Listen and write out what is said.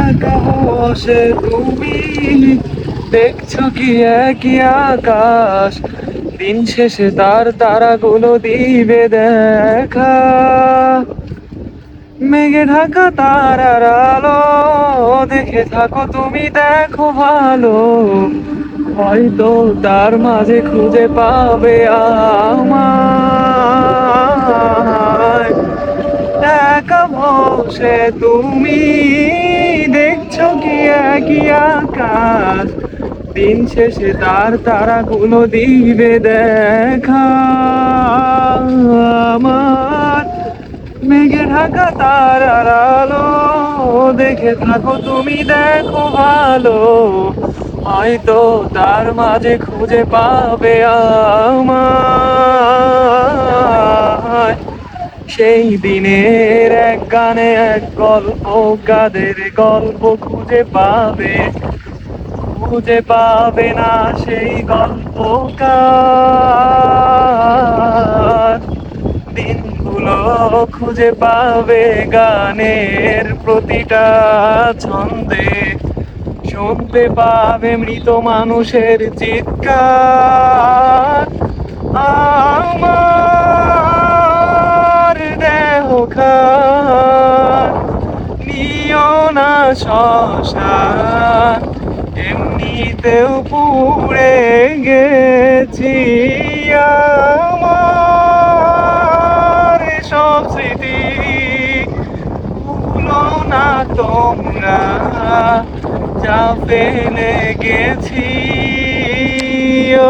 একা বসে তুমি দেখছো কি একই আকাশ, দিন শেষে তার তারাগুলো দিবে দেখা। মেঘে ঢাকা তারার আলো দেখে থাকো তুমি, দেখো ভালো, হয়তো তার মাঝে খুঁজে পাবে আমায়। একা বসে তুমি দেখছো কি একই আকাশ, দিন শেষে তার তারাগুলো দিবে দেখা। আমার মেঘে ঢাকা তারার আলো দেখে থাকো তুমি, দেখো ভালো, হয়তো তার মাঝে খুঁজে পাবে আমায়। সেই দিনের এক গানে এক গল্প, কাদের গল্প খুঁজে পাবে না সেই গল্পকার। দিনগুলো খুঁজে পাবে গানের প্রতিটা ছন্দে, শুনতে পাবে মৃত মানুষের চিৎকার। আমার দেহ খান নিও না শ্মশান, এমনিতেও পুড়ে গেছি। আমার সব স্মৃতি ভুলো না তোমরা, যা ফেলে গেছি। ও